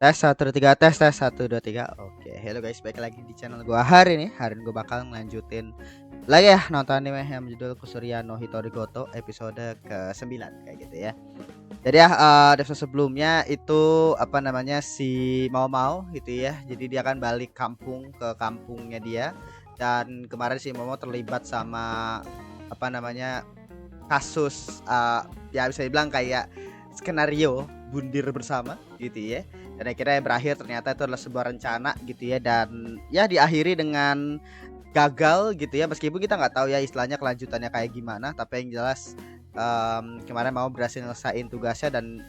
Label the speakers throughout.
Speaker 1: Tes 1 2 3 tes 1 2 3. Oke, hello guys, balik lagi di channel gua hari ini. Hari ini gua bakal ngelanjutin lagi ya nonton anime yang berjudul Kusuria no Hitorigoto episode ke-9 kayak gitu ya. Jadi ya di episode sebelumnya itu apa namanya si Mau Mau gitu ya. Jadi dia kan balik ke kampungnya dia, dan kemarin si Mau Mau terlibat sama apa namanya kasus ya bisa dibilang kayak skenario bundir bersama gitu ya. Dan akhirnya berakhir ternyata itu adalah sebuah rencana gitu ya, dan ya diakhiri dengan gagal gitu ya, meskipun kita nggak tahu ya istilahnya kelanjutannya kayak gimana, tapi yang jelas kemarin mau berhasil nyelesain tugasnya dan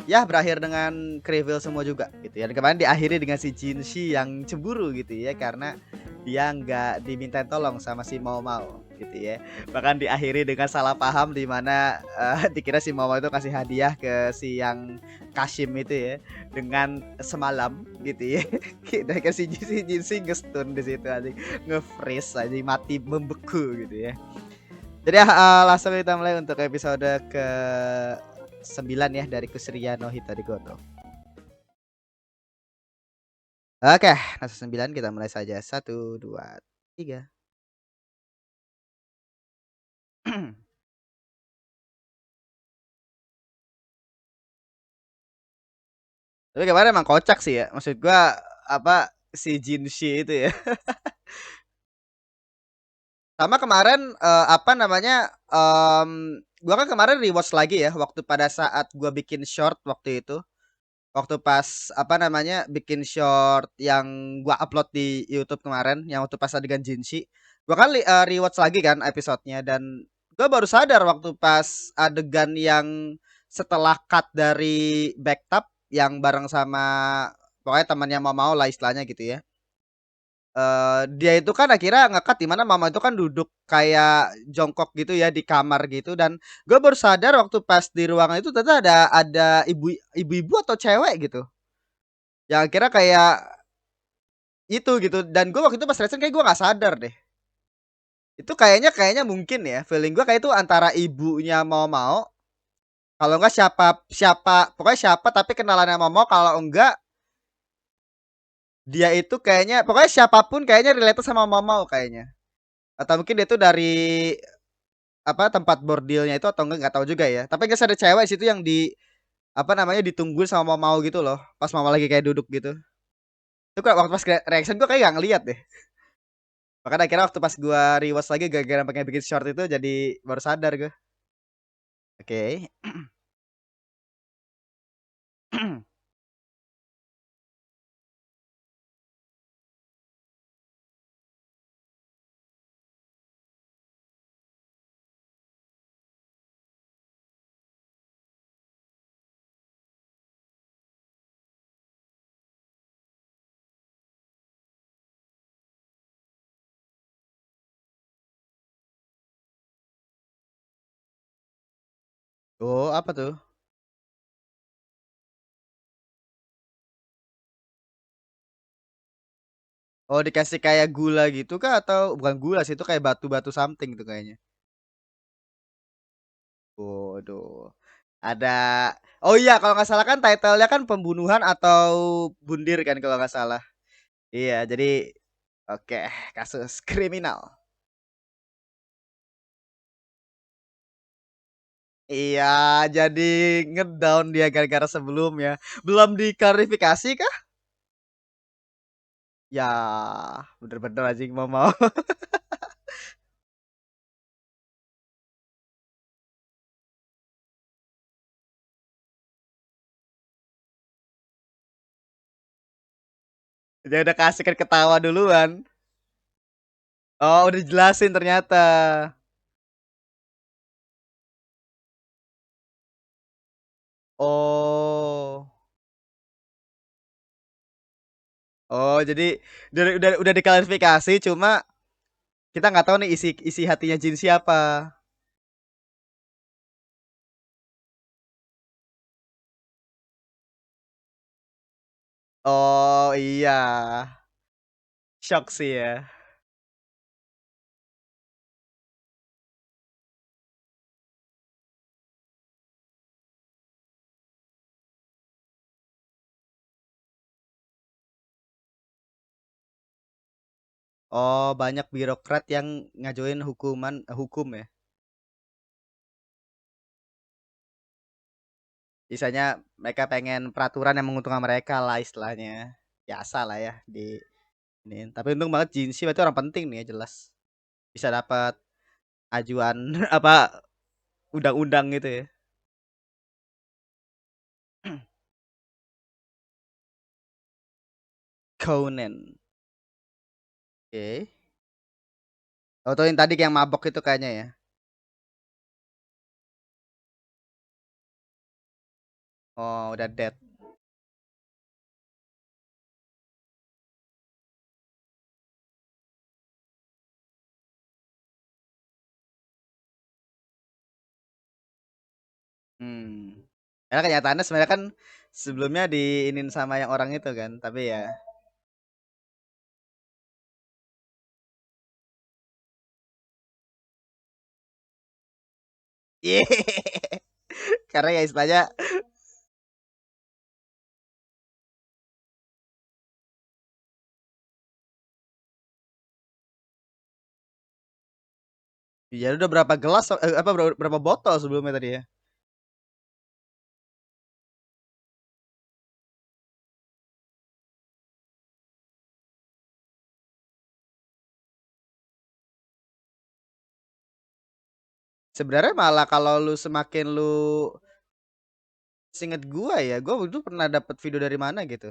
Speaker 1: ya berakhir dengan reveal semua juga gitu ya. Dan kemarin diakhiri dengan si Jinshi yang cemburu gitu ya, karena dia nggak diminta tolong sama si Mau Mau gitu ya. Bahkan diakhiri dengan salah paham di mana dikira si Mau Mau itu kasih hadiah ke si yang Kashim itu ya, dengan semalam gitu ya. Dan si Jinshi ngestun di situ aja, nge-freeze aja, mati membeku gitu ya. Jadi langsung kita mulai untuk episode ke-9 ya dari Kusuria no Hitorigoto. Oke, episode 9 kita mulai saja. 1 2 3. Tapi kemarin emang kocak sih ya. Maksud gua apa si Jinshi itu ya. Sama kemarin apa namanya gua kan kemarin rewatch lagi ya waktu pada saat gua bikin short waktu itu. Waktu pas apa namanya bikin short yang gua upload di YouTube kemarin yang waktu pas adegan Jinshi. Gua kan rewatch lagi kan episodenya, dan gua baru sadar waktu pas adegan yang setelah cut dari backtub yang bareng sama pokoknya temannya mau lah istilahnya gitu ya. Dia itu kan akhirnya ngekat di mana mama itu kan duduk kayak jongkok gitu ya di kamar gitu, dan gue baru sadar waktu pas di ruangan itu ternyata ada ibu-ibu atau cewek gitu yang akhirnya kayak itu gitu. Dan gue waktu itu pas recent kayak gue nggak sadar deh, itu kayaknya mungkin ya feeling gue kayak itu antara ibunya mau kalau enggak siapa siapa pokoknya siapa tapi kenalannya mau kalau enggak dia itu kayaknya pokoknya siapapun kayaknya relate sama mau kayaknya, atau mungkin dia tuh dari apa tempat bordilnya itu atau enggak tahu juga ya. Tapi guys ada cewek situ yang di apa namanya ditungguin sama mau gitu loh. Pas mau lagi kayak duduk gitu. Itu kayak waktu pas reaction gua kayak gak ngeliat deh. Makanya akhirnya waktu pas gua rewatch lagi gara-gara pengen bikin short itu jadi baru sadar gue. Oke. Oh, apa tuh? Oh, dikasih kayak gula gitu kah atau bukan gula sih, itu kayak batu-batu something tuh kayaknya. Waduh. Ada. Oh iya, kalau nggak salah kan title-nya kan pembunuhan atau bundir kan kalau nggak salah. Iya, jadi oke, kasus kriminal. Iya, jadi ngedown dia gara-gara sebelumnya. Belum diklarifikasi kah? Ya, bener-bener anjing mau. Dia udah kasih kan ketawa duluan. Oh, udah jelasin ternyata. Oh. Oh, jadi udah diklarifikasi, cuma kita nggak tahu nih isi isi hatinya Jin siapa. Oh iya, shock sih ya. Oh, banyak birokrat yang ngajuin hukum ya. Misalnya mereka pengen peraturan yang menguntungkan mereka lah istilahnya. Biasa lah ya di ini. Tapi untung banget Jinsi berarti orang penting nih ya jelas. Bisa dapat ajuan apa undang-undang gitu ya. Conan. Oke. Oh, tuh yang tadi yang mabok itu kayaknya ya. Oh, udah dead. Hmm. Karena kenyataannya sebenarnya kan sebelumnya diinin sama yang orang itu kan, tapi ya. Iya. Karena ya istilahnya ya udah berapa gelas apa berapa botol sebelumnya tadi ya. Sebenarnya malah kalau lu semakin lu seinget gua ya, gua dulu pernah dapat video dari mana gitu.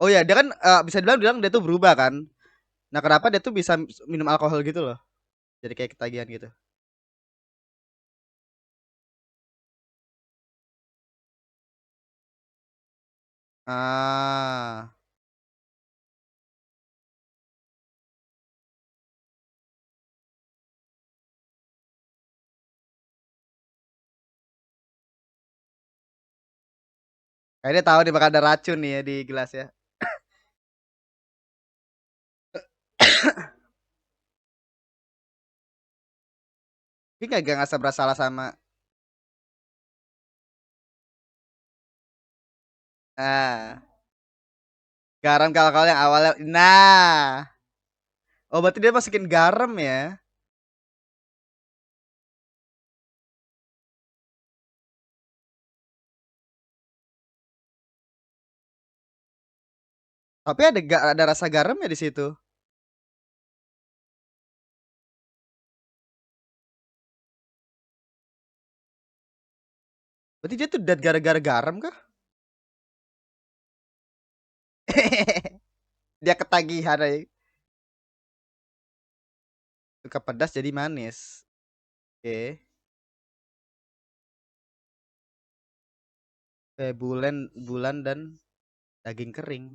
Speaker 1: Oh ya, dia kan bisa bilang dia tuh berubah kan. Nah, kenapa dia tuh bisa minum alkohol gitu loh. Jadi kayak ketagihan gitu. Ah, kayaknya tahu nih bakal ada racun nih ya di gelas ya. Tapi nggak ngerasa bersalah sama ah garam kalau yang awalnya. Nah, oh berarti dia masukin garam ya. Tapi ada rasa garam ya di situ. Berarti dia tuh dead gara-gara garam kah? Dia ketagihan aja. Suka pedas jadi manis. Oke. Kayak bulan bulan dan daging kering.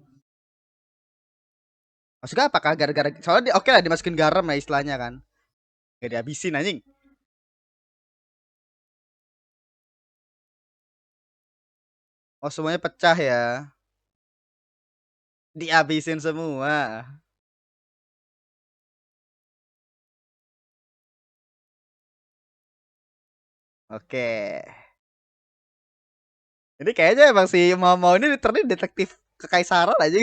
Speaker 1: Maksudnya apakah gara-gara soalnya oke lah dimasukin garam ya istilahnya kan. Gak dihabisin anjing. Oh semuanya pecah ya. Dihabisin semua. Oke. Ini kayaknya emang si mau ini literally detektif kekaisaran aja.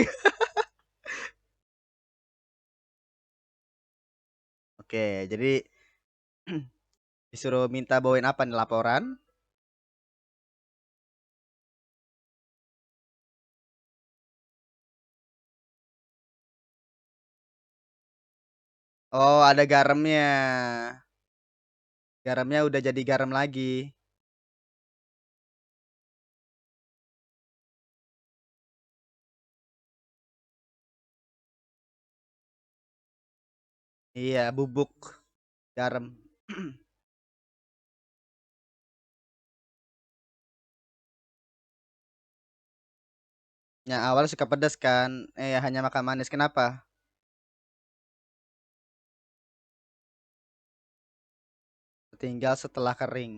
Speaker 1: Oke, jadi disuruh minta bawain apa nih laporan? Oh, ada garamnya. Garamnya udah jadi garam lagi. Iya, bubuk garam. Yang awal suka pedas kan? Hanya makan manis. Kenapa? Tinggal setelah kering.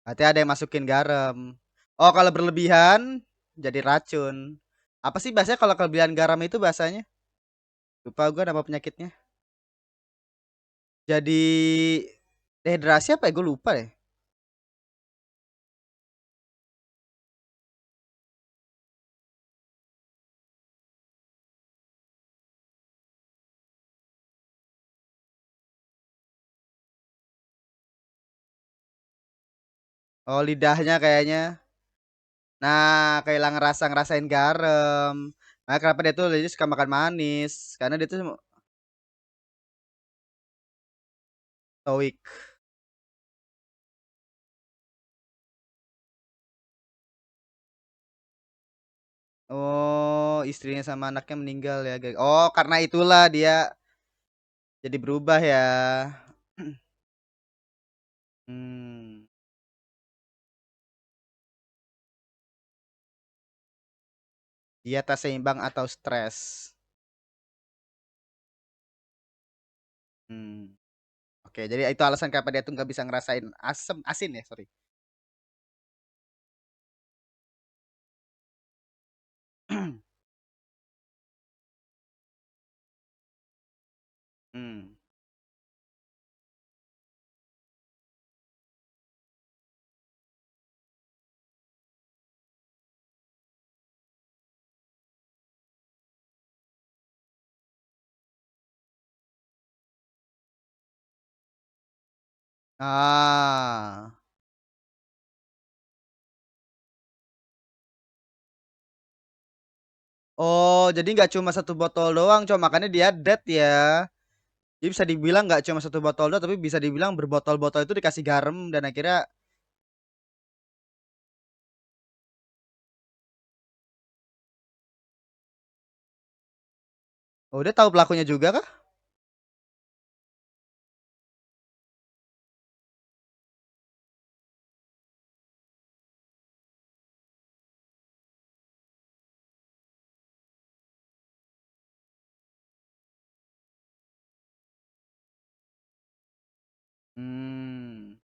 Speaker 1: Berarti ada yang masukin garam. Oh, kalau berlebihan jadi racun. Apa sih biasanya kalau kelebihan garam itu bahasanya? Lupa gue nama penyakitnya. Jadi dehidrasi apa ya? Gue lupa deh. Oh, lidahnya kayaknya. Nah, kehilangan rasa ngerasain garam. Nah, kenapa dia tuh jadi suka makan manis? Karena dia tuh stoik. Oh, istrinya sama anaknya meninggal ya. Oh, karena itulah dia jadi berubah ya. Hmm. Dia tak seimbang atau stres. Hmm. Oke, jadi itu alasan kenapa dia tuh nggak bisa ngerasain asin ya, sorry. Hmm. Ah. Oh, jadi nggak cuma satu botol doang, cuma makanya dia dead ya. Jadi bisa dibilang nggak cuma satu botol doang, tapi bisa dibilang berbotol-botol itu dikasih garam dan akhirnya oh dia tahu pelakunya juga kah? Hmm.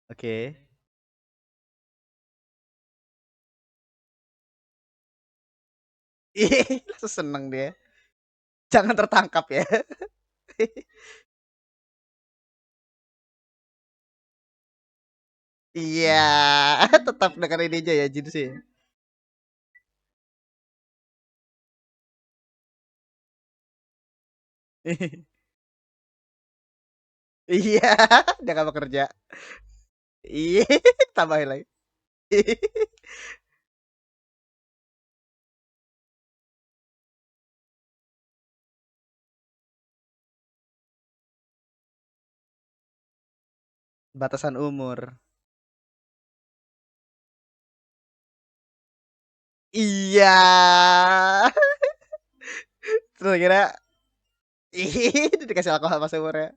Speaker 1: Oke. Ih, langsung seneng dia. Jangan tertangkap ya. Iya, tetap dengerin aja ya Jin sih. Iya, dia gak mau kerja. Iya, tambahin lagi. Batasan umur. Iya. Terus kira itu dikasih alkohol pas umurnya.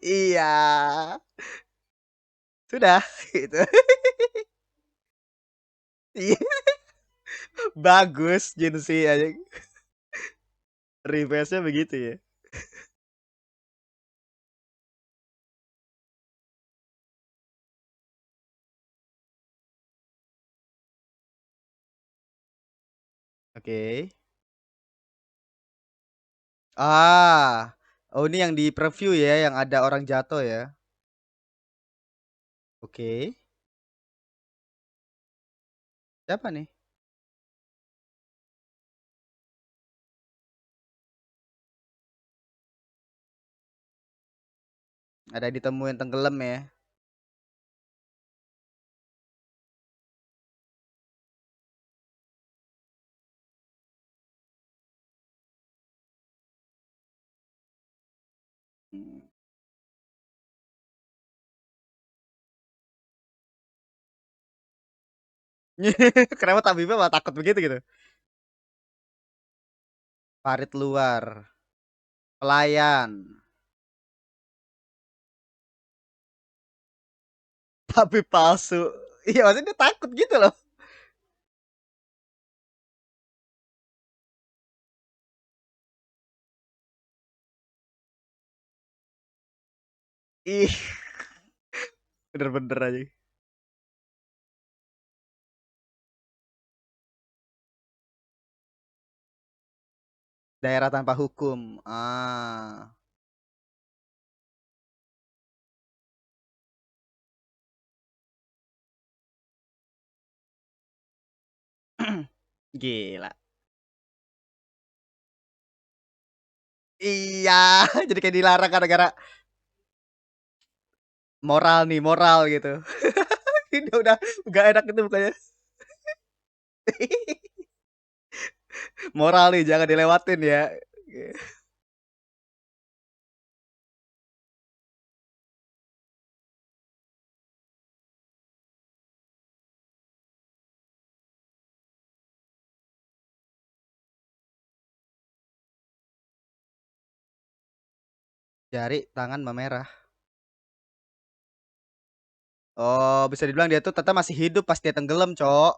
Speaker 1: Iya. Sudah gitu. Iya, bagus Jinsi aja. Reverse-nya begitu ya. Oke. Ah. Oh, ini yang di preview ya, yang ada orang jatuh ya. Oke. Siapa nih? Ada ditemuin tenggelam ya. Hmm. Kenapa tabibnya malah takut begitu gitu? Parit luar. Pelayan. Tapi palsu. Iya, maksudnya dia takut gitu loh. Ih, bener-bener aja. Daerah tanpa hukum. Ah. Gila. Iya, jadi kayak dilarang gara-gara moral nih, moral gitu. Ini udah nggak enak itu bukannya. Moral nih jangan dilewatin ya. Jari tangan memerah. Oh, bisa dibilang dia tuh tetap masih hidup pas dia tenggelam, Cok.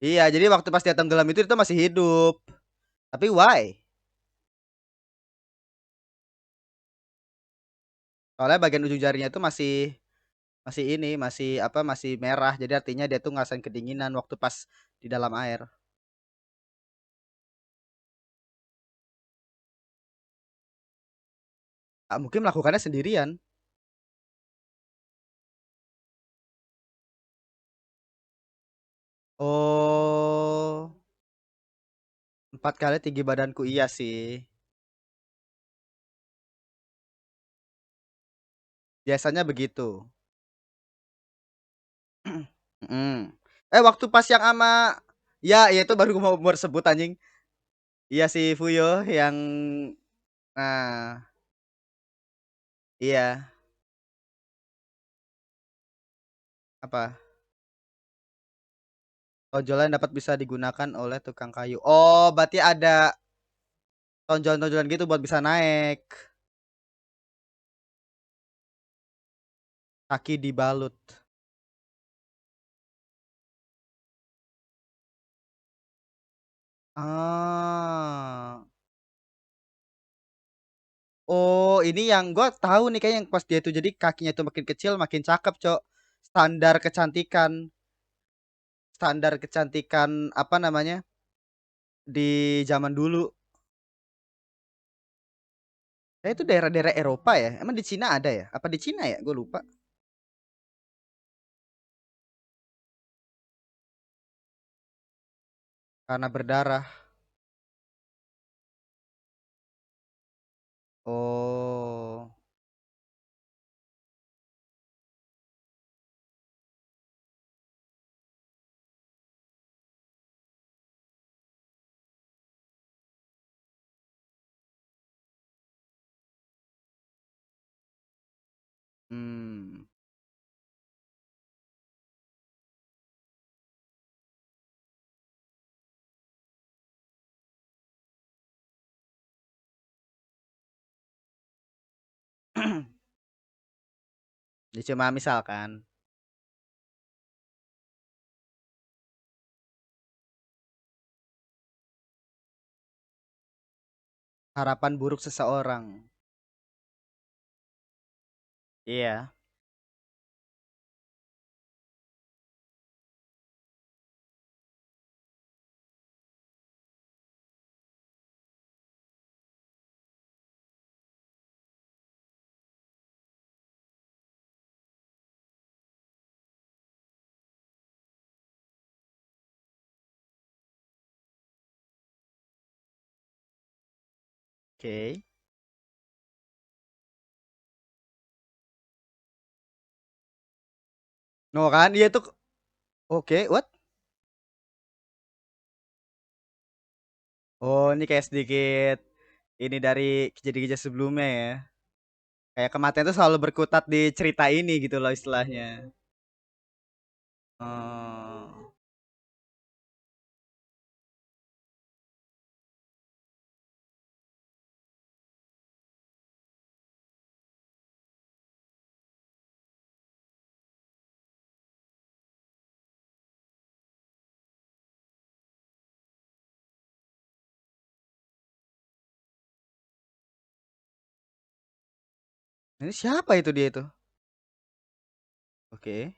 Speaker 1: Iya, jadi waktu pas dia tenggelam itu masih hidup. Tapi why? Soalnya bagian ujung jarinya itu masih masih ini, masih apa? Masih merah. Jadi artinya dia tuh ngerasain kedinginan waktu pas di dalam air. Ah, mungkin melakukannya sendirian. Oh, 4 kali tinggi badanku iya sih. Biasanya begitu. Mm. Waktu pas yang ama ya itu baru mau sebut anjing. Iya si Fuyo yang nah, iya, apa? Tonjolan dapat bisa digunakan oleh tukang kayu. Oh, berarti ada tonjolan-tonjolan gitu buat bisa naik. Kaki dibalut. Ah. Oh, ini yang gua tahu nih kayak yang pas dia itu jadi kakinya itu makin kecil makin cakep, Cok. Standar kecantikan, standar kecantikan apa namanya? Di zaman dulu. Itu daerah-daerah Eropa ya? Emang di Cina ada ya? Apa di Cina ya? Gue lupa. Karena berdarah. Oh. Hmm. Jadi cuma misalkan harapan buruk seseorang. Iya. Oke. No kan? Iya tuh. Oke, what? Oh, ini kayak sedikit ini dari kejadian-kejadian sebelumnya ya. Kayak kematian itu selalu berkutat di cerita ini gitu loh istilahnya. Oh. Ini siapa itu dia itu? Oke.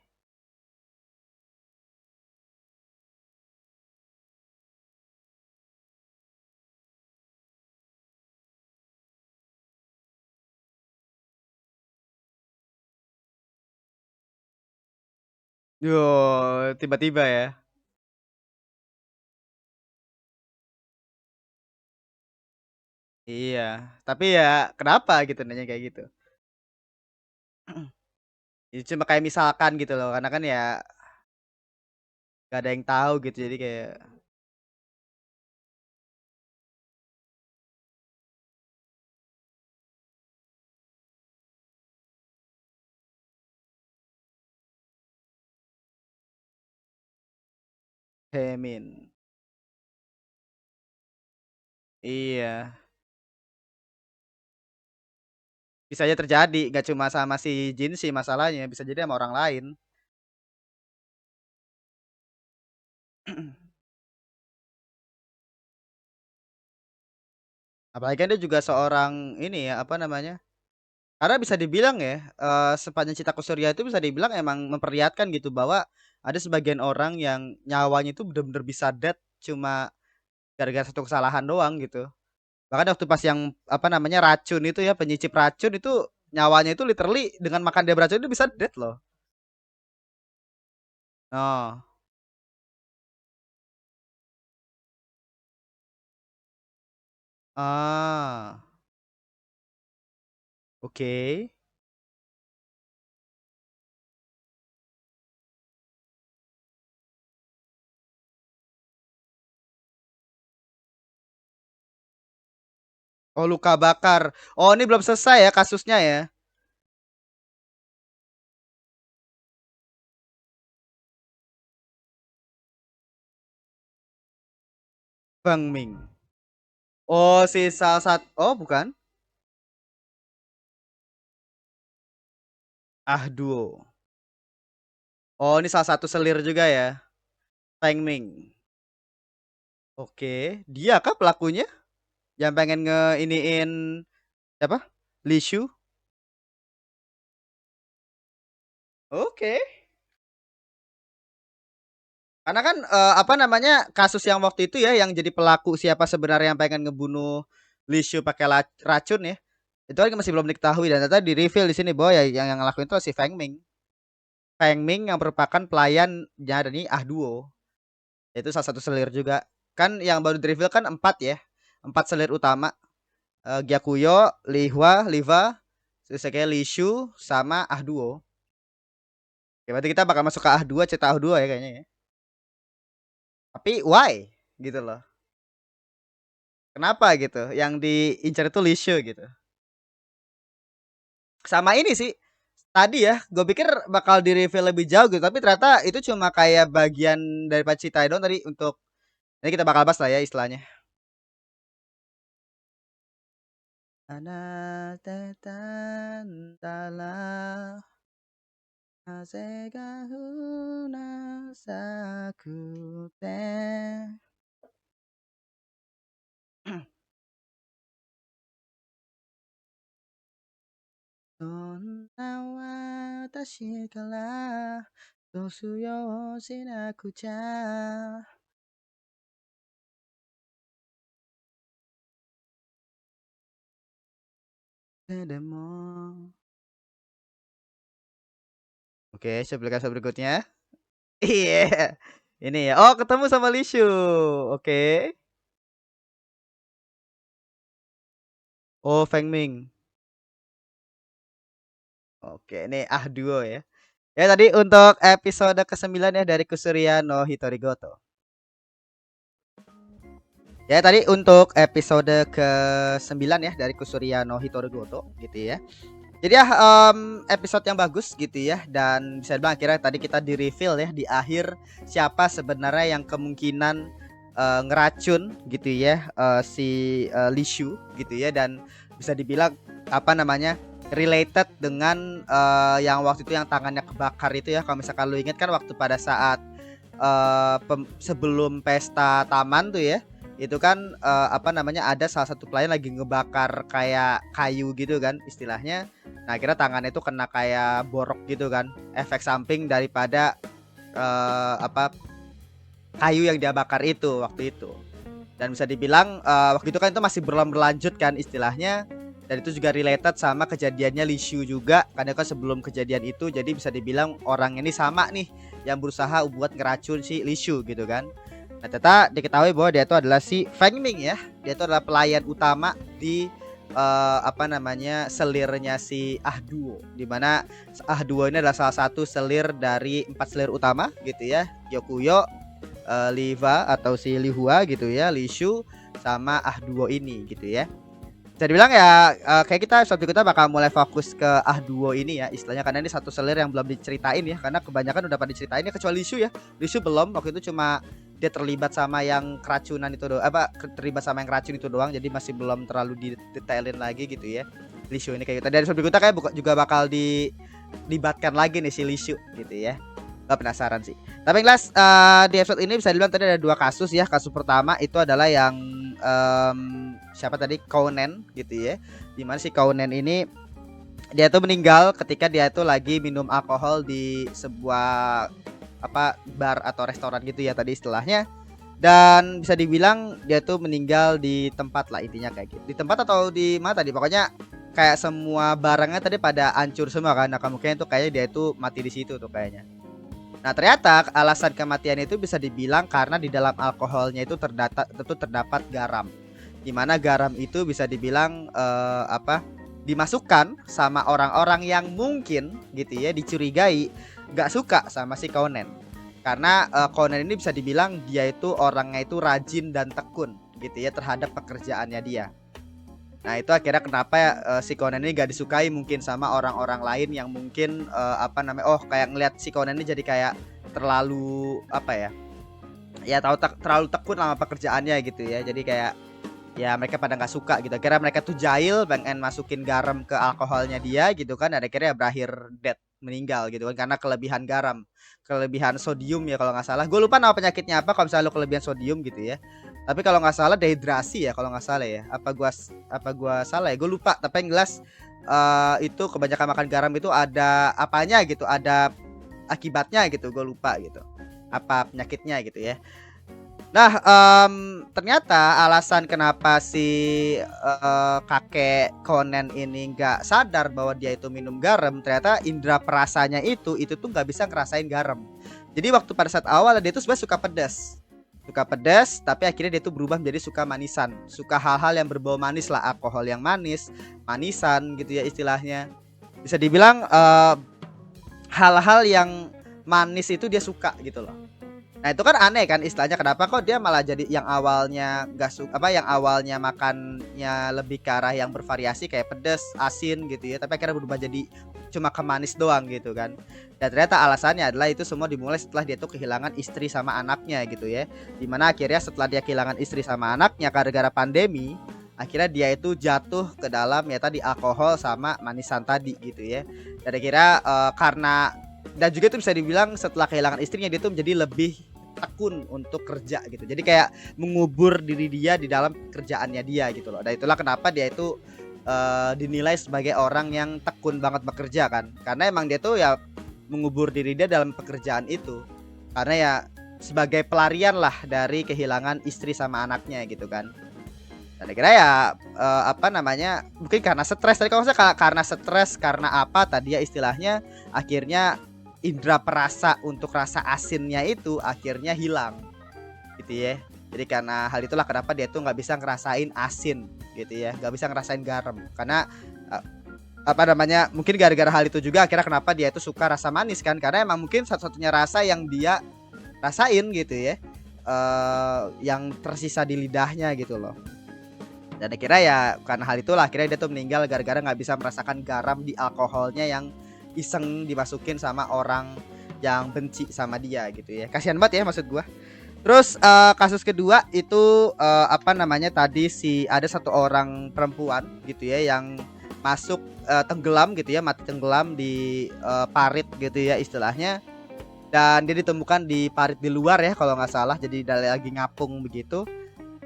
Speaker 1: Yo, tiba-tiba ya. Iya, tapi ya kenapa gitu nanya kayak gitu. Ya cuma kayak misalkan gitu loh, karena kan ya gak ada yang tahu gitu, jadi kayak Hemin. Iya, bisa aja terjadi, gak cuma sama si Jin sih masalahnya, bisa jadi sama orang lain. Apalagi kan dia juga seorang ini ya, apa namanya? Karena bisa dibilang ya, sepanjang Cinta Surya itu bisa dibilang emang memperlihatkan gitu bahwa ada sebagian orang yang nyawanya itu bener-bener bisa dead cuma gara-gara satu kesalahan doang gitu. Bahkan waktu pas yang apa namanya racun itu ya, penyicip racun itu nyawanya itu literally dengan makan dia beracun itu bisa dead loh. Oh. Ah. Oke. Oh, luka bakar. Oh, ini belum selesai ya kasusnya ya. Bang Ming. Oh, si salah satu. Oh, bukan. Ah, duo. Oh, ini salah satu selir juga ya. Feng Ming. Oke, dia kah pelakunya yang pengen ngeiniin siapa? Li Shu. Oke. Karena kan apa namanya kasus yang waktu itu ya yang jadi pelaku siapa sebenarnya yang pengen ngebunuh Li Shu pakai racun ya. Itu kan masih belum diketahui dan ternyata di reveal di sini bahwa ya yang ngelakuin itu si Feng Ming. Feng Ming yang merupakan pelayannya dari Ah Duo. Itu salah satu selir juga. Kan yang baru di reveal kan 4 ya. 4 selir utama. Gyakuyo, Li Hua, Liva, terus kayak Li Shu sama Ah Duo. Ya, berarti kita bakal masuk ke Ah dua, cerita Ah dua ya kayaknya ya. Tapi why gitu loh. Kenapa gitu? Yang diincar itu Li Shu gitu. Sama ini sih. Tadi ya, gue pikir bakal di reveal lebih jauh gitu, tapi ternyata itu cuma kayak bagian dari cerita doang tadi untuk ini kita bakal bahas lah ya istilahnya. あなたたら風が降らさくてそんな私から卒業しなくちゃ demo. Oke, sebelum berikutnya. Iya. Ini ya. Oh, ketemu sama Lishu. Oke. Oh, Feng Ming. Oke, ini Ah Duo ya. Ya tadi untuk episode ke-9 ya dari Kusuria no Hitorigoto. Ya tadi untuk episode ke-9 ya dari Kusuria no Hitorigoto gitu ya. Jadi ya episode yang bagus gitu ya dan bisa dibilang akhirnya tadi kita di reveal ya di akhir siapa sebenarnya yang kemungkinan ngeracun gitu ya si Lishu gitu ya dan bisa dibilang apa namanya related dengan yang waktu itu yang tangannya kebakar itu ya kalau misalkan lu ingat kan waktu pada saat sebelum pesta taman tuh ya itu kan apa namanya ada salah satu pelayan lagi ngebakar kayak kayu gitu kan istilahnya. Nah, kira tangannya itu kena kayak borok gitu kan. Efek samping daripada apa kayu yang dia bakar itu waktu itu. Dan bisa dibilang waktu itu kan itu masih berlanjut kan istilahnya. Dan itu juga related sama kejadiannya Lishu juga karena kan sebelum kejadian itu jadi bisa dibilang orang ini sama nih yang berusaha buat ngeracun si Lishu gitu kan. Nah, ternyata diketahui bahwa dia itu adalah si Feng Ming ya. Dia itu adalah pelayan utama di apa namanya selirnya si Ah Duo, dimana Ah Duo ini adalah salah satu selir dari 4 selir utama gitu ya, Gyokuyo, Liva atau si Lihua gitu ya, Lishu sama Ah Duo ini gitu ya. Jadi bilang ya kayak kita bakal mulai fokus ke Ah Duo ini ya istilahnya, karena ini satu selir yang belum diceritain ya, karena kebanyakan udah pada diceritain ya kecuali Lishu ya. Lishu belum, waktu itu cuma dia terlibat sama yang keracunan itu doang, terlibat sama yang racun itu doang, jadi masih belum terlalu didetailin lagi gitu ya. Lishu ini kayak gitu. Dan episode kita kayak juga bakal dilibatkan lagi nih si Lishu gitu ya. Gak penasaran sih. Tapi yang jelas di episode ini bisa dibilang tadi ada 2 kasus ya. Kasus pertama itu adalah yang siapa tadi, Kounen gitu ya. Dimana si Kounen ini dia tuh meninggal ketika dia itu lagi minum alkohol di sebuah bar atau restoran gitu ya tadi istilahnya. Dan bisa dibilang dia tuh meninggal di tempat lah intinya kayak gitu. Di tempat atau di mana tadi, pokoknya kayak semua barangnya tadi pada hancur semua kan. Nah kemungkinan itu kayaknya dia itu mati di situ tuh kayaknya. Nah ternyata alasan kematian itu bisa dibilang karena di dalam alkoholnya itu terdapat garam. Dimana garam itu bisa dibilang dimasukkan sama orang-orang yang mungkin gitu ya dicurigai gak suka sama si Kounen. Karena Kounen ini bisa dibilang dia itu orangnya itu rajin dan tekun gitu ya terhadap pekerjaannya dia. Nah itu akhirnya kenapa si Kounen ini gak disukai mungkin sama orang-orang lain yang mungkin kayak ngelihat si Kounen ini jadi kayak terlalu terlalu tekun sama pekerjaannya gitu ya. Jadi kayak ya mereka pada nggak suka gitu. Akhirnya mereka tuh jahil pengen masukin garam ke alkoholnya dia gitu kan. Dan akhirnya berakhir dead, meninggal gitu kan karena kelebihan garam, kelebihan sodium ya kalau nggak salah. Gue lupa nama penyakitnya apa kalau misalnya lo kelebihan sodium gitu ya. Tapi kalau nggak salah dehidrasi ya kalau nggak salah ya. Apa gua salah ya? Gue lupa. Tapi yang jelas itu kebanyakan makan garam itu ada apanya gitu, ada akibatnya gitu. Gue lupa gitu. Apa penyakitnya gitu ya. Nah, ternyata alasan kenapa si kakek Kounen ini nggak sadar bahwa dia itu minum garam, ternyata indera perasanya itu tuh nggak bisa ngerasain garam. Jadi waktu pada saat awal dia tuh sebenarnya suka pedas, tapi akhirnya dia tuh berubah menjadi suka manisan, suka hal-hal yang berbau manis lah, alkohol yang manis, manisan gitu ya istilahnya. Bisa dibilang hal-hal yang manis itu dia suka gitu loh. Nah itu kan aneh kan istilahnya, kenapa kok dia malah jadi yang awalnya gak suka yang awalnya makannya lebih ke arah yang bervariasi kayak pedas, asin gitu ya, tapi akhirnya berubah jadi cuma ke manis doang gitu kan. Dan ternyata alasannya adalah itu semua dimulai setelah dia tuh kehilangan istri sama anaknya gitu ya. Dimana akhirnya setelah dia kehilangan istri sama anaknya gara-gara pandemi, akhirnya dia itu jatuh ke dalam ya tadi alkohol sama manisan tadi gitu ya. Dan akhirnya karena dan juga itu bisa dibilang setelah kehilangan istrinya dia tuh menjadi lebih tekun untuk kerja gitu. Jadi kayak mengubur diri dia di dalam kerjaannya dia gitu loh. Dan itulah kenapa dia itu dinilai sebagai orang yang tekun banget bekerja kan. Karena emang dia tuh ya mengubur diri dia dalam pekerjaan itu. Karena ya sebagai pelarian lah dari kehilangan istri sama anaknya gitu kan. Dan akhirnya ya mungkin karena stres tadi, kalau saya karena stres karena apa tadi ya istilahnya, akhirnya indera perasa untuk rasa asinnya itu akhirnya hilang gitu ya. Jadi karena hal itulah kenapa dia tuh nggak bisa ngerasain asin gitu ya, nggak bisa ngerasain garam karena mungkin gara-gara hal itu juga akhirnya kenapa dia itu suka rasa manis kan, karena emang mungkin satu-satunya rasa yang dia rasain gitu ya, yang tersisa di lidahnya gitu loh. Dan akhirnya ya karena hal itulah akhirnya dia tuh meninggal gara-gara nggak bisa merasakan garam di alkoholnya yang iseng dimasukin sama orang yang benci sama dia gitu ya. Kasihan banget ya maksud gua. Terus kasus kedua itu tadi ada satu orang perempuan gitu ya yang masuk tenggelam gitu ya, mati tenggelam di parit gitu ya istilahnya. Dan dia ditemukan di parit di luar ya kalau nggak salah, jadi lagi ngapung begitu.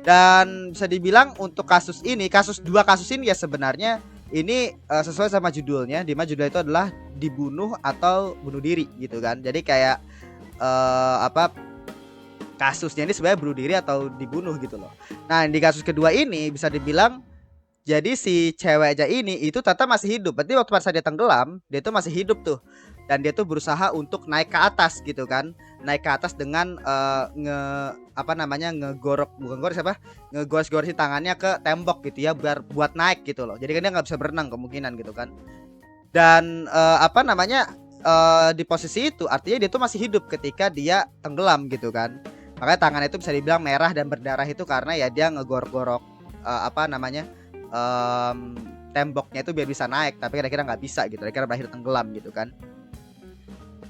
Speaker 1: Dan bisa dibilang untuk kasus ini, dua kasus ini ya sebenarnya ini sesuai sama judulnya, di mana judul itu adalah dibunuh atau bunuh diri gitu kan. Jadi kayak kasusnya ini sebenarnya bunuh diri atau dibunuh gitu loh. Nah di kasus kedua ini bisa dibilang jadi si cewek aja ini itu ternyata masih hidup. Berarti waktu pas dia tenggelam dia itu masih hidup tuh. dan dia tuh berusaha untuk naik ke atas gitu kan. Naik ke atas dengan ngegores-goresin tangannya ke tembok gitu ya, biar buat naik gitu loh. Jadi kan dia nggak bisa berenang kemungkinan gitu kan. Dan di posisi itu artinya dia tuh masih hidup ketika dia tenggelam gitu kan. Makanya tangannya itu bisa dibilang merah dan berdarah itu karena ya dia ngegorok-gorok temboknya itu biar bisa naik, tapi kira-kira nggak bisa gitu, kira-kira berakhir tenggelam gitu kan.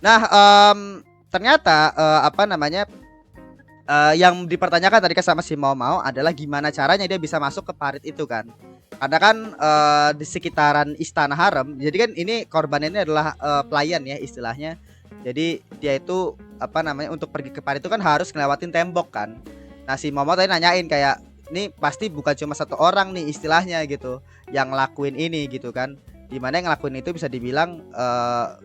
Speaker 1: Nah, ternyata yang dipertanyakan tadi kan sama si Mau adalah gimana caranya dia bisa masuk ke parit itu kan. Karena kan di sekitaran istana harem. Jadi kan ini korban ini adalah pelayan ya istilahnya. Jadi dia itu untuk pergi ke parit itu kan harus ngelewatin tembok kan. Nah, si Mau tadi nanyain kayak ini pasti bukan cuma satu orang nih istilahnya gitu yang ngelakuin ini gitu kan. Dimana yang ngelakuin itu bisa dibilang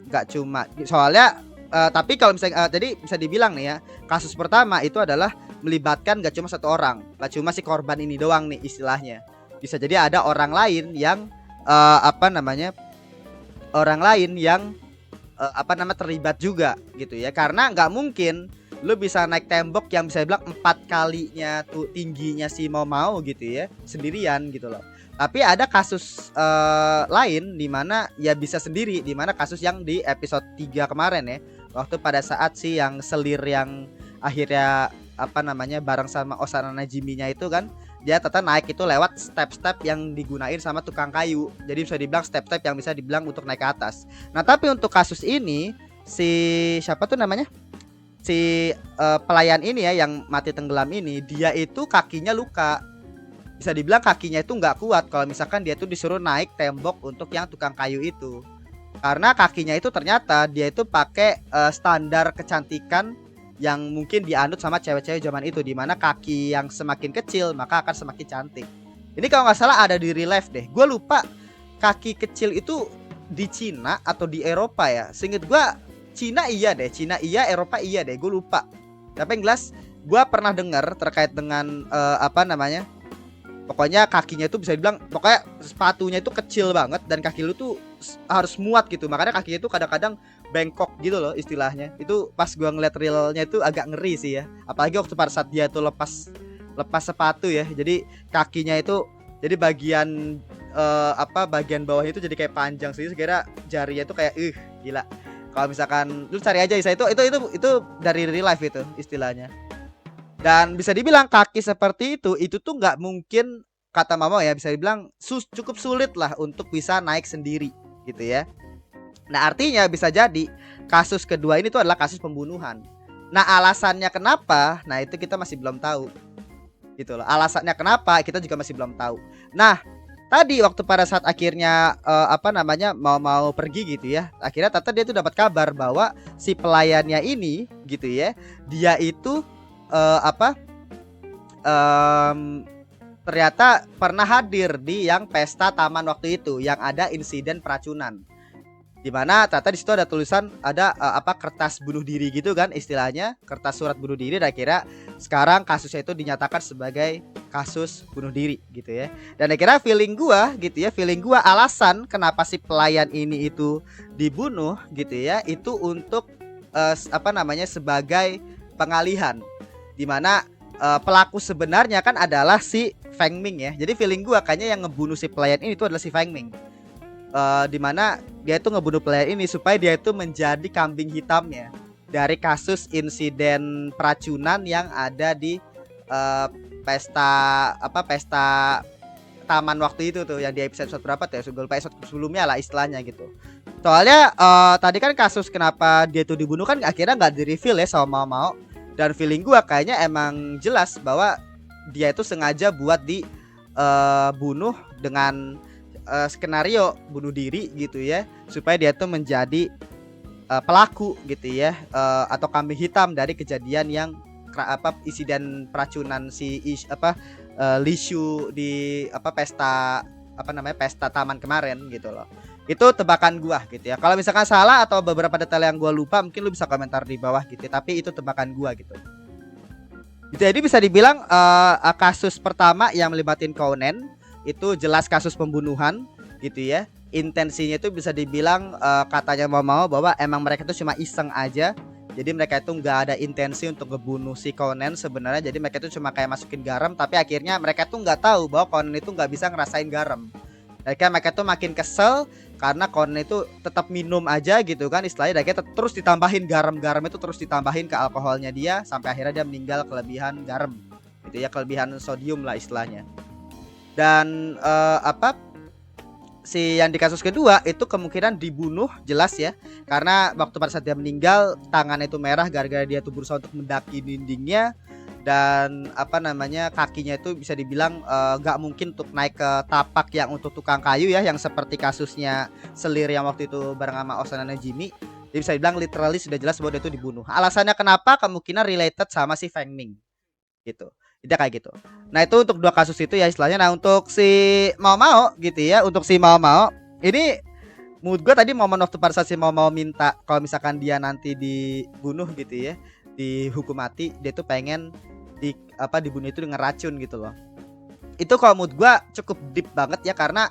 Speaker 1: gak cuma soalnya tapi kalau misalnya jadi bisa dibilang nih ya, kasus pertama itu adalah melibatkan gak cuma satu orang, gak cuma si korban ini doang nih istilahnya. Bisa jadi ada orang lain yang terlibat juga gitu ya. Karena nggak mungkin lu bisa naik tembok yang bisa dibilang 4 kalinya tuh tingginya si Mau gitu ya sendirian gitu loh. Tapi ada kasus lain dimana ya bisa sendiri, dimana kasus yang di episode 3 kemarin ya, waktu pada saat si yang selir yang akhirnya bareng sama Osana Najiminya itu kan, dia tetap naik itu lewat step-step yang digunain sama tukang kayu. Jadi bisa dibilang step-step yang bisa dibilang untuk naik ke atas. Nah tapi untuk kasus ini si siapa tuh namanya, si pelayan ini ya yang mati tenggelam ini, dia itu kakinya luka. Bisa dibilang kakinya itu nggak kuat kalau misalkan dia tuh disuruh naik tembok untuk yang tukang kayu itu. Karena kakinya itu ternyata dia itu pakai standar kecantikan yang mungkin dianut sama cewek-cewek zaman itu, dimana kaki yang semakin kecil maka akan semakin cantik. Ini kalau nggak salah ada di real life deh. Gue lupa kaki kecil itu di Cina atau di Eropa ya. Seinget gue Cina iya deh, Cina iya, Eropa iya deh. Gue lupa. Tapi yang jelas gue pernah dengar terkait dengan pokoknya kakinya itu bisa dibilang, pokoknya sepatunya itu kecil banget dan kaki lu tuh harus muat gitu. Makanya kakinya itu kadang-kadang bengkok gitu loh istilahnya. Itu pas gua ngeliat realnya itu agak ngeri sih ya. Apalagi waktu pada saat dia tuh lepas sepatu ya. Jadi kakinya itu jadi bagian bagian bawah itu jadi kayak panjang sih. Sekira jarinya itu kayak gila. Kalau misalkan lu cari aja Isa, itu dari real life itu istilahnya. Dan bisa dibilang kaki seperti itu tuh nggak mungkin, kata Mama ya, bisa dibilang cukup sulit lah untuk bisa naik sendiri gitu ya. Nah artinya bisa jadi kasus kedua ini tuh adalah kasus pembunuhan. Nah alasannya kenapa, nah itu kita masih belum tahu gitu loh. Alasannya kenapa kita juga masih belum tahu. Nah tadi waktu pada saat akhirnya mau pergi gitu ya, akhirnya Tata dia tuh dapat kabar bahwa si pelayannya ini gitu ya, dia itu ternyata pernah hadir di yang pesta taman waktu itu yang ada insiden peracunan, dimana ternyata di situ ada tulisan, ada kertas bunuh diri gitu kan istilahnya, kertas surat bunuh diri. Dan akhirnya sekarang kasusnya itu dinyatakan sebagai kasus bunuh diri gitu ya. Dan akhirnya feeling gua alasan kenapa si pelayan ini itu dibunuh gitu ya, itu untuk sebagai pengalihan, dimana pelaku sebenarnya kan adalah si Feng Ming ya. Jadi feeling gua kayaknya yang ngebunuh si pelayan ini itu adalah si Feng Ming, dimana dia itu ngebunuh pelayan ini supaya dia itu menjadi kambing hitamnya dari kasus insiden peracunan yang ada di pesta taman waktu itu tuh, yang di episode berapa tuh ya, gue lupa, episode sebelumnya lah istilahnya gitu. Soalnya tadi kan kasus kenapa dia tuh dibunuh kan akhirnya nggak di reveal ya sama Mau. Dan feeling gua kayaknya emang jelas bahwa dia itu sengaja buat dibunuh dengan skenario bunuh diri gitu ya, supaya dia tuh menjadi pelaku gitu ya, atau kambing hitam dari kejadian yang insiden peracunan si Li Shu di pesta pesta taman kemarin gitu loh. Itu tebakan gua gitu ya. Kalau misalkan salah atau beberapa detail yang gua lupa, mungkin lu bisa komentar di bawah gitu ya. Tapi itu tebakan gua gitu. Jadi bisa dibilang kasus pertama yang melibatin Conan itu jelas kasus pembunuhan gitu ya. intensinya itu bisa dibilang katanya mau bahwa emang mereka itu cuma iseng aja. Jadi mereka itu nggak ada intensi untuk ngebunuh si Conan sebenarnya. Jadi mereka itu cuma kayak masukin garam, tapi akhirnya mereka tuh nggak tahu bahwa Conan itu nggak bisa ngerasain garam. Mereka tuh makin kesel karena Conan itu tetap minum aja gitu kan istilahnya. Dan terus ditambahin garam itu terus ditambahin ke alkoholnya dia sampai akhirnya dia meninggal kelebihan garam. Gitu ya, kelebihan sodium lah istilahnya. Dan si yang di kasus kedua itu kemungkinan dibunuh jelas ya, karena waktu pada saat dia meninggal tangannya itu merah gara-gara dia tuh berusaha untuk mendaki dindingnya, dan kakinya itu bisa dibilang gak mungkin untuk naik ke tapak yang untuk tukang kayu ya, yang seperti kasusnya Selir yang waktu itu bareng sama Osana Jimmy. Jadi bisa dibilang literally sudah jelas bahwa dia itu dibunuh. Alasannya kenapa? Kemungkinan related sama si Feng Ning gitu. Tidak kayak gitu. Nah itu untuk dua kasus itu ya istilahnya. Nah untuk si Mau gitu ya, untuk si Mau ini menurut gue tadi momen waktu pada saat si Mau minta kalau misalkan dia nanti dibunuh gitu ya, dihukum mati, dia tuh pengen dibunuh itu dengan racun gitu loh. Itu kalau menurut gue cukup deep banget ya, karena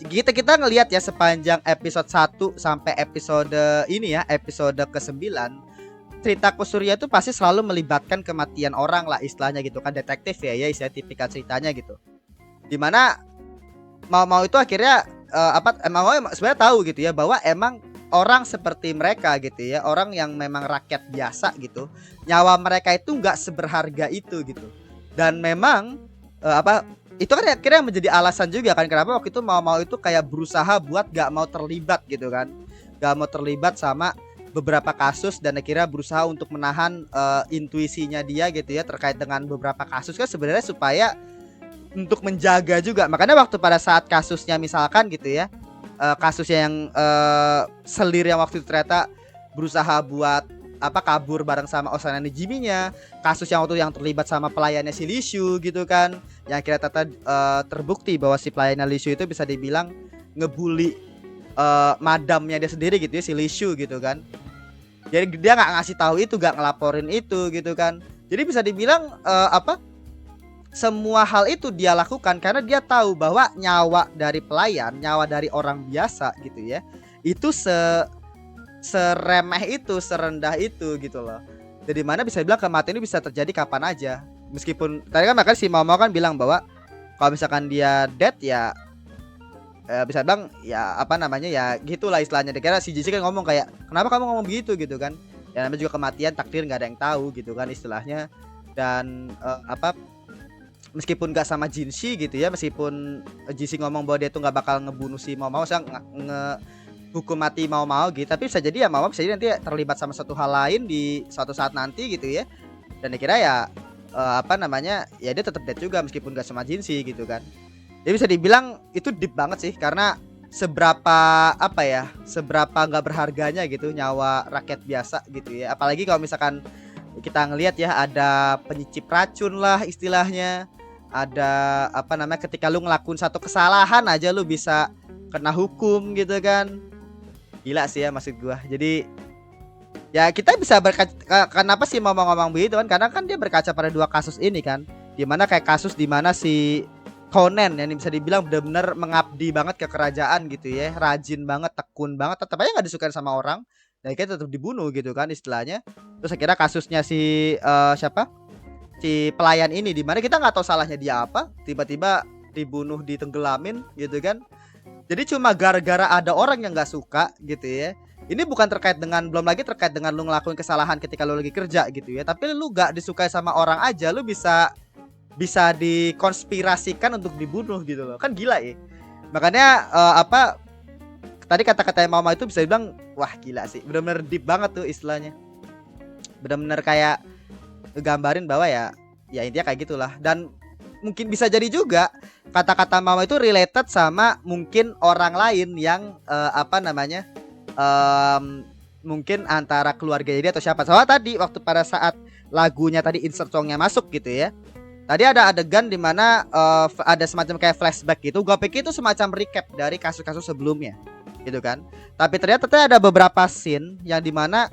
Speaker 1: kita ngelihat ya sepanjang episode 1 sampai episode ini ya, episode ke-9, cerita Kusurya itu pasti selalu melibatkan kematian orang lah istilahnya gitu kan, detektif ya istilah tipikal ceritanya gitu. Dimana Mau itu akhirnya Mau sebenarnya tahu gitu ya bahwa emang orang seperti mereka gitu ya, orang yang memang rakyat biasa gitu, nyawa mereka itu nggak seberharga itu gitu. Dan memang itu kan akhirnya menjadi alasan juga kan kenapa waktu itu Mau itu kayak berusaha buat gak mau terlibat gitu kan, gak mau terlibat sama beberapa kasus, dan akhirnya berusaha untuk menahan intuisinya dia gitu ya terkait dengan beberapa kasus kan sebenarnya supaya untuk menjaga juga. Makanya waktu pada saat kasusnya misalkan gitu ya, kasusnya yang Selir yang waktu itu ternyata berusaha buat kabur bareng sama Osana Jimmy-nya, kasus yang waktu yang terlibat sama pelayannya si Lishu gitu kan, yang akhirnya terbukti bahwa si pelayannya Lishu itu bisa dibilang ngebully madamnya dia sendiri gitu ya, si Lishu gitu kan. Jadi dia nggak ngasih tahu itu, nggak ngelaporin itu gitu kan. Jadi bisa dibilang semua hal itu dia lakukan karena dia tahu bahwa nyawa dari pelayan, nyawa dari orang biasa gitu ya, itu seremeh itu, serendah itu gitu loh. Jadi mana bisa dibilang kematian ini bisa terjadi kapan aja. Meskipun tadi kan makanya si Mau kan bilang bahwa kalau misalkan dia dead ya bisa bilang ya ya gitulah istilahnya. Kira si Jisoo kan ngomong kayak kenapa kamu ngomong begitu gitu kan, ya namanya juga kematian, takdir nggak ada yang tahu gitu kan istilahnya. Dan meskipun gak sama Jinshi gitu ya, meskipun Jinshi ngomong bahwa dia tuh nggak bakal ngebunuh si Mau saya hukum mati Mau gitu, tapi bisa jadi ya Mau bisa jadi nanti terlibat sama satu hal lain di suatu saat nanti gitu ya. Dan dikira ya ya dia tetap dead juga meskipun gak sama Jinshi gitu kan. Jadi bisa dibilang itu deep banget sih, karena seberapa seberapa nggak berharganya gitu nyawa rakyat biasa gitu ya. Apalagi kalau misalkan kita ngelihat ya ada penyicip racun lah istilahnya, ada ketika lu ngelakuin satu kesalahan aja lu bisa kena hukum gitu kan. Gila sih ya maksud gua. Jadi ya kita bisa berkaca, kenapa sih mau ngomong begitu kan, karena kan dia berkaca pada dua kasus ini kan, dimana kayak kasus dimana si Conan yang bisa dibilang benar-benar mengabdi banget ke kerajaan gitu ya, rajin banget, tekun banget, tetap aja nggak disukai sama orang, dan kayak tetap dibunuh gitu kan istilahnya. Terus akhirnya kasusnya si si pelayan ini, dimana kita nggak tahu salahnya dia apa, tiba-tiba dibunuh, ditenggelamin gitu kan. Jadi cuma gara-gara ada orang yang nggak suka gitu ya. Ini bukan terkait dengan, belum lagi terkait dengan lu ngelakuin kesalahan ketika lu lagi kerja gitu ya, tapi lu gak disukai sama orang aja lu bisa dikonspirasikan untuk dibunuh gitu loh, kan gila ya. Makanya tadi kata-kata Mama itu bisa dibilang wah gila sih, benar-benar deep banget tuh istilahnya, benar-benar kayak ngegambarin bahwa ya intinya kayak gitulah. Dan mungkin bisa jadi juga kata-kata Mama itu related sama mungkin orang lain yang mungkin antara keluarganya dia atau siapa. Soalnya tadi waktu pada saat lagunya tadi insert songnya masuk gitu ya, tadi ada adegan dimana ada semacam kayak flashback gitu. Gue pikir itu semacam recap dari kasus-kasus sebelumnya gitu kan. Tapi ternyata ada beberapa scene yang dimana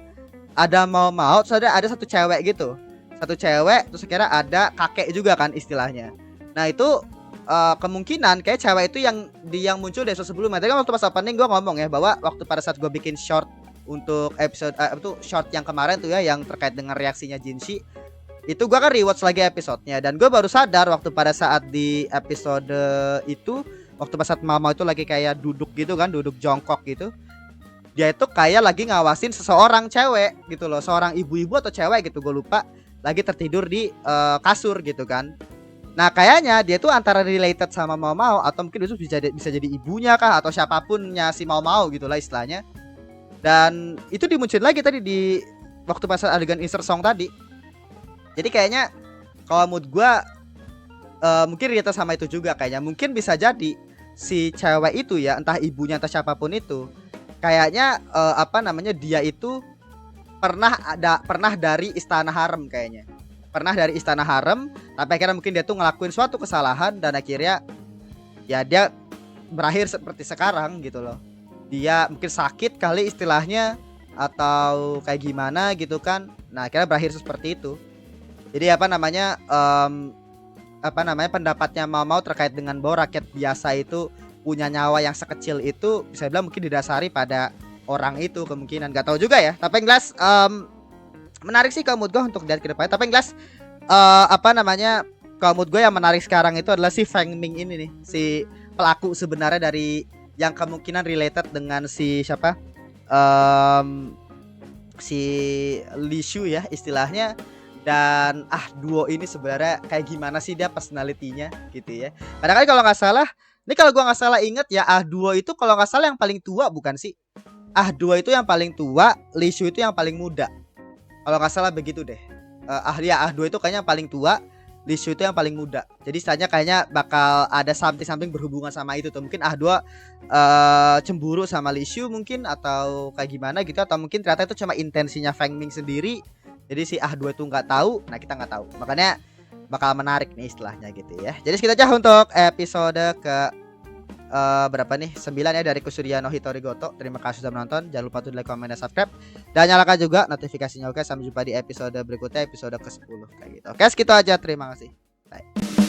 Speaker 1: ada Mau terus ada satu cewek gitu, satu cewek, terus kira ada kakek juga kan istilahnya. Nah itu kemungkinan kayak cewek itu yang muncul di episode sebelumnya. Tadi kan waktu pas opening gue ngomong ya bahwa waktu pada saat gue bikin short untuk episode itu short yang kemarin tuh ya yang terkait dengan reaksinya Jinshi, itu gue kan rewatch lagi episodenya dan gue baru sadar waktu pada saat di episode itu, waktu pas saat Mama itu lagi kayak duduk gitu kan, duduk jongkok gitu, dia itu kayak lagi ngawasin seseorang cewek gitu loh, seorang ibu-ibu atau cewek gitu gue lupa, lagi tertidur di kasur gitu kan. Nah kayaknya dia tuh antara related sama Mau Mau atau mungkin itu bisa jadi ibunya kah atau siapapunnya si Mau Mau gitulah istilahnya. Dan itu dimunculin lagi tadi di waktu pas adegan insert song tadi. Jadi kayaknya kalau mood gua mungkin related sama itu juga kayaknya. Mungkin bisa jadi si cewek itu ya, entah ibunya entah siapapun itu, kayaknya dia itu pernah dari istana harem kayaknya. Pernah dari istana harem, tapi akhirnya mungkin dia tuh ngelakuin suatu kesalahan dan akhirnya ya dia berakhir seperti sekarang gitu loh. Dia mungkin sakit kali istilahnya atau kayak gimana gitu kan. Nah, akhirnya berakhir seperti itu. Jadi pendapatnya Mau terkait dengan bahwa rakyat biasa itu punya nyawa yang sekecil itu bisa bilang mungkin didasari pada orang itu kemungkinan, nggak tahu juga ya. Tapi yang jelas menarik sih kalau mood gue untuk lihat ke depannya. Tapi yang jelas kalau mood gue yang menarik sekarang itu adalah si Feng Ming ini nih, si pelaku sebenarnya dari yang kemungkinan related dengan si siapa si Li Shu ya istilahnya. Dan duo ini sebenarnya kayak gimana sih dia personality-nya gitu ya. Padahal kalau nggak salah, ini kalau gua nggak salah inget ya, duo itu kalau nggak salah yang paling tua bukan sih? Duo itu yang paling tua, Li Shu itu yang paling muda. Kalau nggak salah begitu deh. Duo itu kayaknya yang paling tua, Li Shu itu yang paling muda. Jadi istilahnya kayaknya bakal ada something berhubungan sama itu tuh. Mungkin duo cemburu sama Li Shu mungkin atau kayak gimana gitu, atau mungkin ternyata itu cuma intensinya Feng Ming sendiri. Jadi si dua itu nggak tahu, nah kita nggak tahu. Makanya bakal menarik nih istilahnya gitu ya. Jadi segitu aja untuk episode ke berapa nih? 9 ya dari Kusuria no Hitori Goto. Terima kasih sudah menonton. Jangan lupa untuk like, comment, dan subscribe. Dan nyalakan juga notifikasinya. Oke, sampai jumpa di episode berikutnya, episode ke-10 kayak gitu. Oke, segitu aja. Terima kasih. Bye.